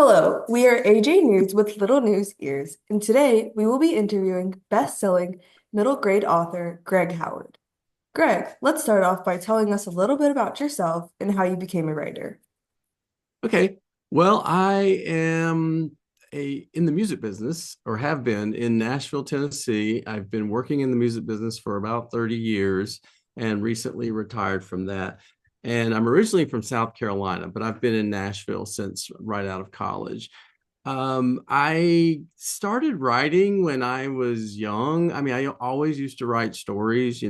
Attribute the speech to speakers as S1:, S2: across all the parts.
S1: Hello, we are AJ News with Little News Ears, and today we will be interviewing best-selling middle grade author Greg Howard. Greg, let's start off by telling us a little bit about yourself and how you became a writer.
S2: Okay. Well, I am in the music business or have been in Nashville, Tennessee. I've been working in the music business for about 30 years and recently retired from that. And I'm originally from South Carolina, but I've been in Nashville since right out of college. I started writing when I was young. I mean, I always used to write stories,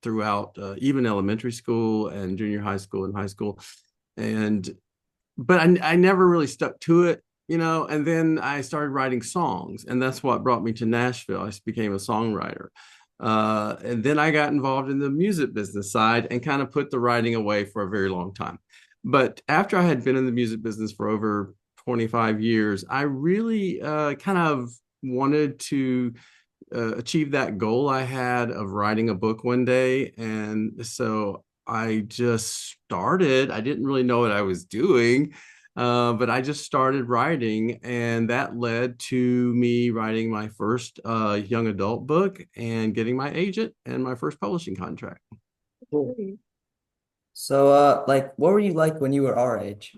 S2: throughout even elementary school and junior high school and high school. And but I never really stuck to it, and then I started writing songs, and that's what brought me to Nashville. I became a songwriter. And then I got involved in the music business side and kind of put the writing away for a very long time. But after I had been in the music business for over 25 years, I really kind of wanted to achieve that goal I had of writing a book one day. And so I just started. I didn't really know what I was doing, but I just started writing, and that led to me writing my first young adult book and getting my agent and my first publishing contract.
S3: Cool. So, what were you like when you were our age?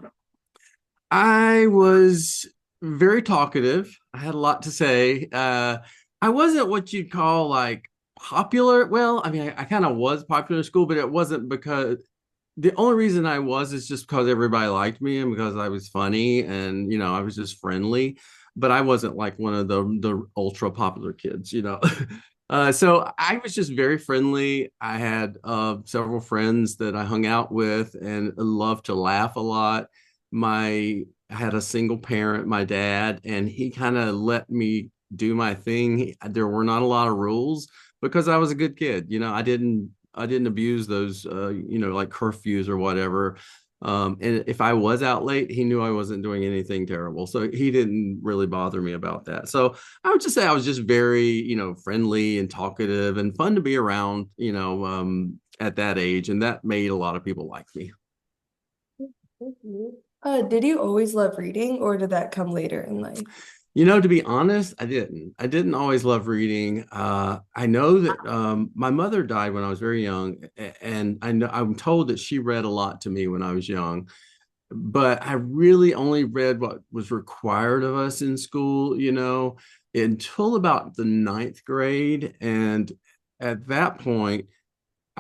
S2: I was very talkative. I had a lot to say. I wasn't what you'd call like popular. Well, I mean, I kind of was popular in school, but it wasn't because the only reason I was is just because everybody liked me and because I was funny and I was just friendly. But I wasn't like one of the ultra popular kids. So I was just very friendly. I had several friends that I hung out with and loved to laugh a lot. I had a single parent, my dad, and he kind of let me do my thing. There were not a lot of rules because I was a good kid. I didn't abuse those like curfews or whatever. And if I was out late, he knew I wasn't doing anything terrible. So he didn't really bother me about that. So I would just say I was just very, friendly and talkative and fun to be around, at that age. And that made a lot of people like me.
S1: Mhm. Did you always love reading, or did that come later in life?
S2: To be honest, I didn't. I didn't always love reading. I know that my mother died when I was very young, and I'm told that she read a lot to me when I was young. But I really only read what was required of us in school, until about the ninth grade. And at that point,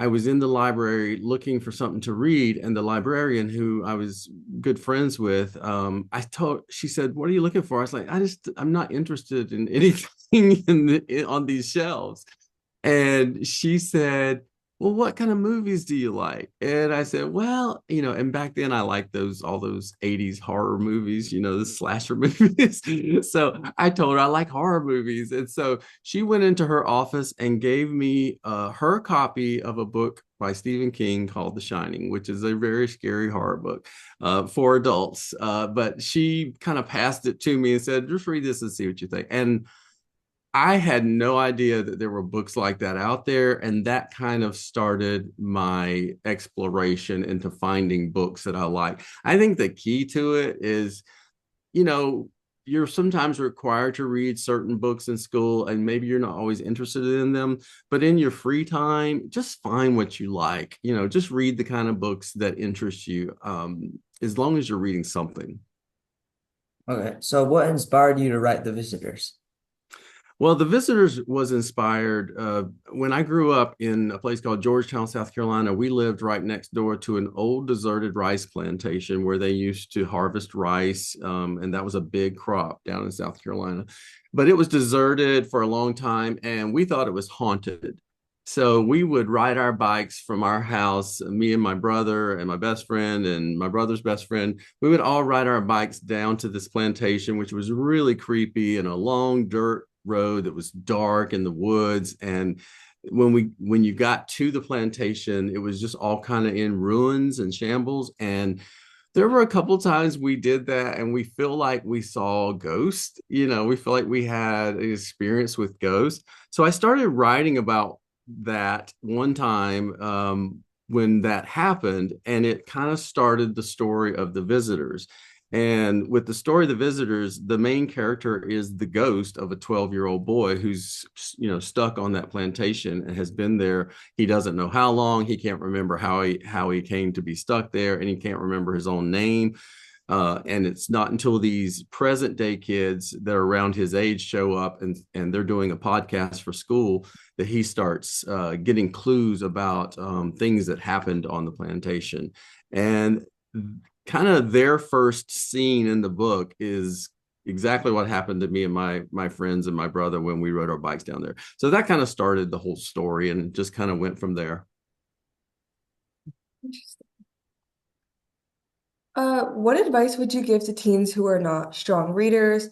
S2: I was in the library looking for something to read, and the librarian who I was good friends with, she said, "What are you looking for?" I was like, I'm not interested in anything on these shelves." And she said, "Well, what kind of movies do you like?" And I said, "Well, and back then I liked all those 80s horror movies, the slasher movies." So I told her I like horror movies. And so she went into her office and gave me her copy of a book by Stephen King called The Shining, which is a very scary horror book for adults. But she kind of passed it to me and said, "Just read this and see what you think." And I had no idea that there were books like that out there. And that kind of started my exploration into finding books that I like. I think the key to it is, you know, you're sometimes required to read certain books in school and maybe you're not always interested in them, but in your free time, just find what you like, just read the kind of books that interest you, as long as you're reading something.
S3: Okay, so what inspired you to write The Visitors?
S2: Well, The Visitors was inspired when I grew up in a place called Georgetown, South Carolina. We lived right next door to an old deserted rice plantation where they used to harvest rice, and that was a big crop down in South Carolina. But it was deserted for a long time, and we thought it was haunted. So we would ride our bikes from our house, me and my brother and my best friend and my brother's best friend. We would all ride our bikes down to this plantation, which was really creepy and a long dirt road that was dark in the woods. And when you got to the plantation, it was just all kind of in ruins and shambles. And there were a couple times we did that and we feel like we saw ghosts. We feel like we had an experience with ghosts. So I started writing about that one time, when that happened, and it kind of started the story of The Visitors. And with the story of the visitors, the main character is the ghost of a 12-year-old boy who's, stuck on that plantation and has been there. He doesn't know how long. He can't remember how he came to be stuck there, and he can't remember his own name. And it's not until these present day kids that are around his age show up and they're doing a podcast for school that he starts getting clues about things that happened on the plantation. And kind of their first scene in the book is exactly what happened to me and my friends and my brother when we rode our bikes down there. So that kind of started the whole story and just kind of went from there.
S1: Interesting. What advice would you give to teens who are not strong readers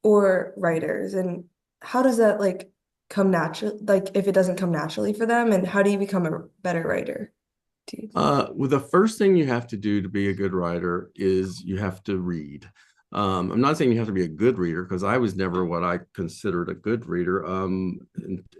S1: or writers? And how does that like come natural, like if it doesn't come naturally for them, and how do you become a better writer? Teens?
S2: Well, the first thing you have to do to be a good writer is you have to read. I'm not saying you have to be a good reader because I was never what I considered a good reader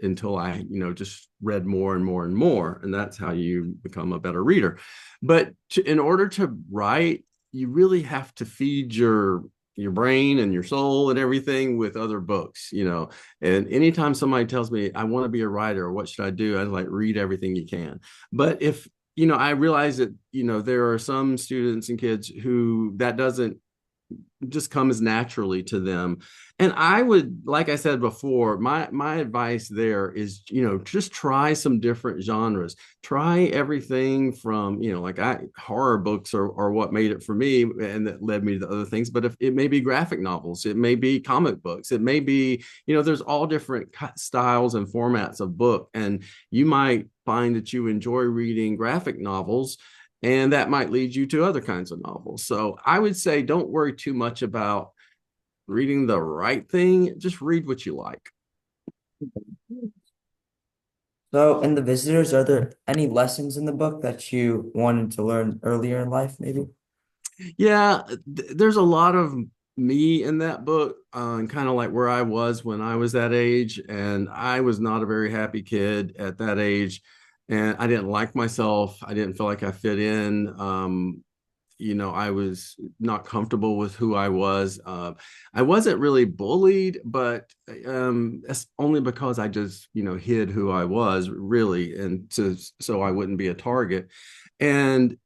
S2: until I, just read more and more and more, and that's how you become a better reader. But in order to write, you really have to feed your brain and your soul and everything with other books. And anytime somebody tells me I want to be a writer, what should I do? I like read everything you can. But if I realize that, there are some students and kids who that doesn't just comes naturally to them. And I would, like I said before, my advice there is, just try some different genres. Try everything from, like horror books are what made it for me and that led me to other things. But if it may be graphic novels, it may be comic books, it may be, there's all different styles and formats of book. And you might find that you enjoy reading graphic novels, and that might lead you to other kinds of novels. So I would say don't worry too much about reading the right thing. Just read what you like.
S3: So, in The Visitors, are there any lessons in the book that you wanted to learn earlier in life, maybe?
S2: Yeah, there's a lot of me in that book, and kind of like where I was when I was that age. And I was not a very happy kid at that age. And I didn't like myself. I didn't feel like I fit in. I was not comfortable with who I was. I wasn't really bullied, but that's only because I just, hid who I was really, so I wouldn't be a target. And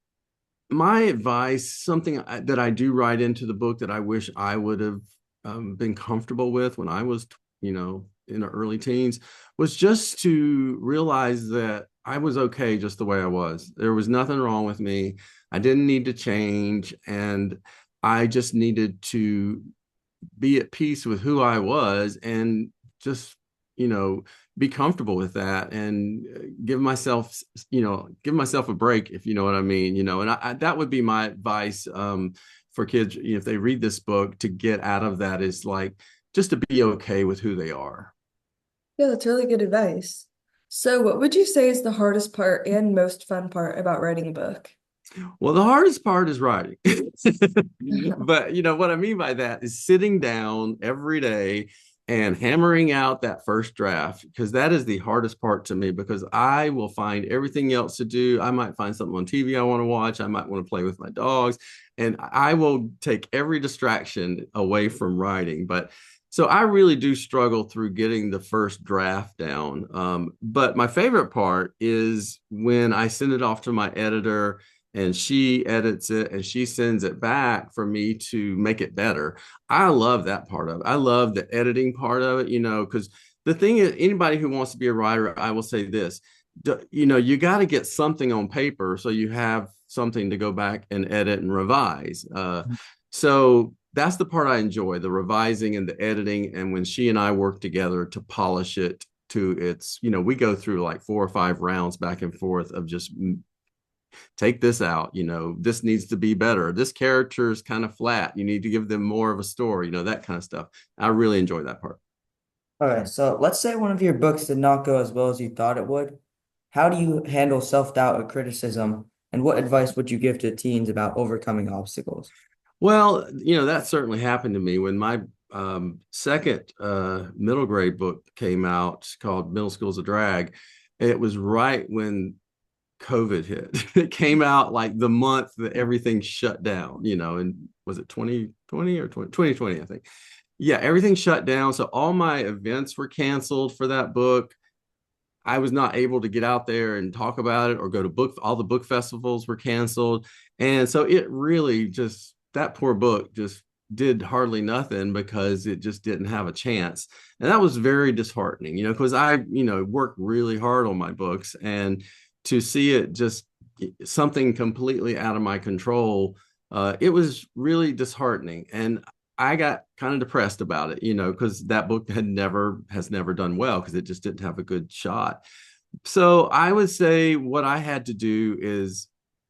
S2: my advice, something that I do write into the book that I wish I would have been comfortable with when I was, in the early teens, was just to realize that I was okay just the way I was. There was nothing wrong with me. I didn't need to change, and I just needed to be at peace with who I was and just, you know, be comfortable with that and give myself a break, if you know what I mean, and that would be my advice for kids if they read this book to get out of that is like just to be okay with who they are.
S1: Yeah, that's really good advice. So, what would you say is the hardest part and most fun part about writing a book?
S2: Well, the hardest part is writing. But what I mean by that is sitting down every day and hammering out that first draft, because that is the hardest part to me, because I will find everything else to do. I might find something on TV I want to watch. I might want to play with my dogs, and I will take every distraction away from writing. But so I really do struggle through getting the first draft down. But my favorite part is when I send it off to my editor and she edits it and she sends it back for me to make it better. I love that part of it. I love the editing part of it, because the thing is, anybody who wants to be a writer, I will say this, you got to get something on paper so you have something to go back and edit and revise. So that's the part I enjoy, the revising and the editing. And when she and I work together to polish it to its, we go through like 4 or 5 rounds back and forth of just take this out, this needs to be better, this character is kind of flat, you need to give them more of a story, that kind of stuff. I really enjoy that part.
S3: All right, so let's say one of your books did not go as well as you thought it would. How do you handle self-doubt or criticism? And what advice would you give to teens about overcoming obstacles?
S2: Well, that certainly happened to me when my second middle grade book came out called Middle School's a Drag. It was right when COVID hit. It came out like the month that everything shut down, and was it 2020 or 2020, I think. Yeah, everything shut down. So all my events were canceled for that book. I was not able to get out there and talk about it or go to all the book festivals were canceled. And so it really just, that poor book just did hardly nothing because it just didn't have a chance. And that was very disheartening, because I, worked really hard on my books, and to see it just something completely out of my control, it was really disheartening. And I got kind of depressed about it, because that book has never done well because it just didn't have a good shot. So I would say what I had to do is,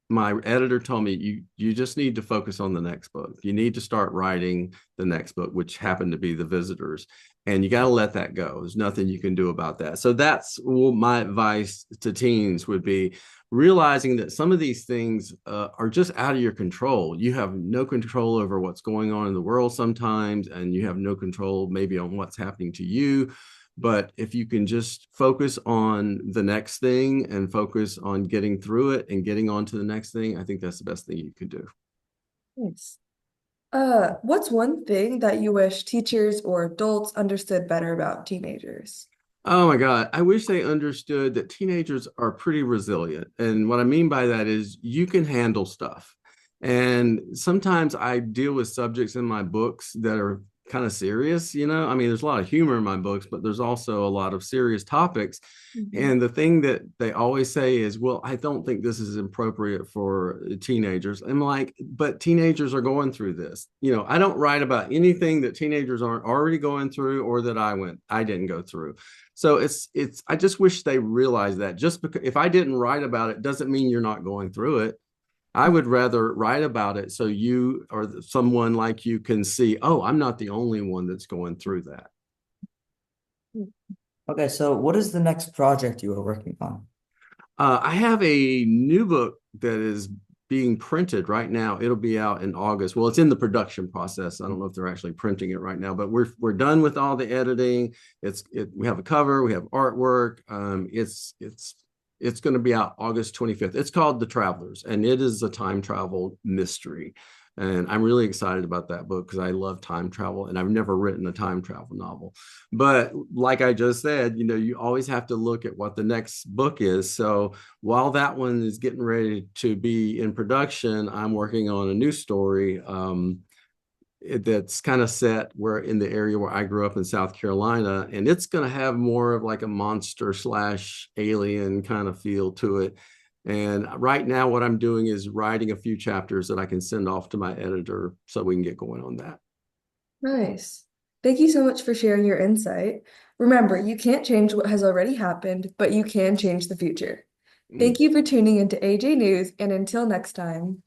S2: my editor told me, you just need to focus on the next book. You need to start writing the next book, which happened to be The Visitors, and you got to let that go. There's nothing you can do about that. So that's my advice to teens would be realizing that some of these things are just out of your control. You have no control over what's going on in the world sometimes, and you have no control maybe on what's happening to you. But if you can just focus on the next thing and focus on getting through it and getting on to the next thing, I think that's the best thing you can do.
S1: Nice. What's one thing that you wish teachers or adults understood better about teenagers?
S2: Oh my God. I wish they understood that teenagers are pretty resilient. And what I mean by that is you can handle stuff. And sometimes I deal with subjects in my books that are kind of serious, I mean, there's a lot of humor in my books, but there's also a lot of serious topics.
S1: Mhm.
S2: And the thing that they always say is, well, I don't think this is appropriate for teenagers. I'm like, but teenagers are going through this. I don't write about anything that teenagers aren't already going through or that I didn't go through. So I just wish they realized that just because if I didn't write about it doesn't mean you're not going through it. I would rather write about it so you or someone like you can see, oh, I'm not the only one that's going through that.
S3: Okay, so what is the next project you are working on?
S2: I have a new book that is being printed right now. It'll be out in August. Well, it's in the production process. I don't know if they're actually printing it right now, but we're done with all the editing. We have a cover, we have artwork. It's going to be out August 25th. It's called The Travelers, and it is a time travel mystery. And I'm really excited about that book because I love time travel, and I've never written a time travel novel. But like I just said, you always have to look at what the next book is. So while that one is getting ready to be in production, I'm working on a new story that's kind of set where in the area where I grew up in South Carolina, and it's going to have more of like a monster slash alien kind of feel to it. And right now, what I'm doing is writing a few chapters that I can send off to my editor so we can get going on that.
S1: Nice. Thank you so much for sharing your insight. Remember, you can't change what has already happened, but you can change the future.
S2: Mm.
S1: Thank you for tuning into AJ News, and until next time.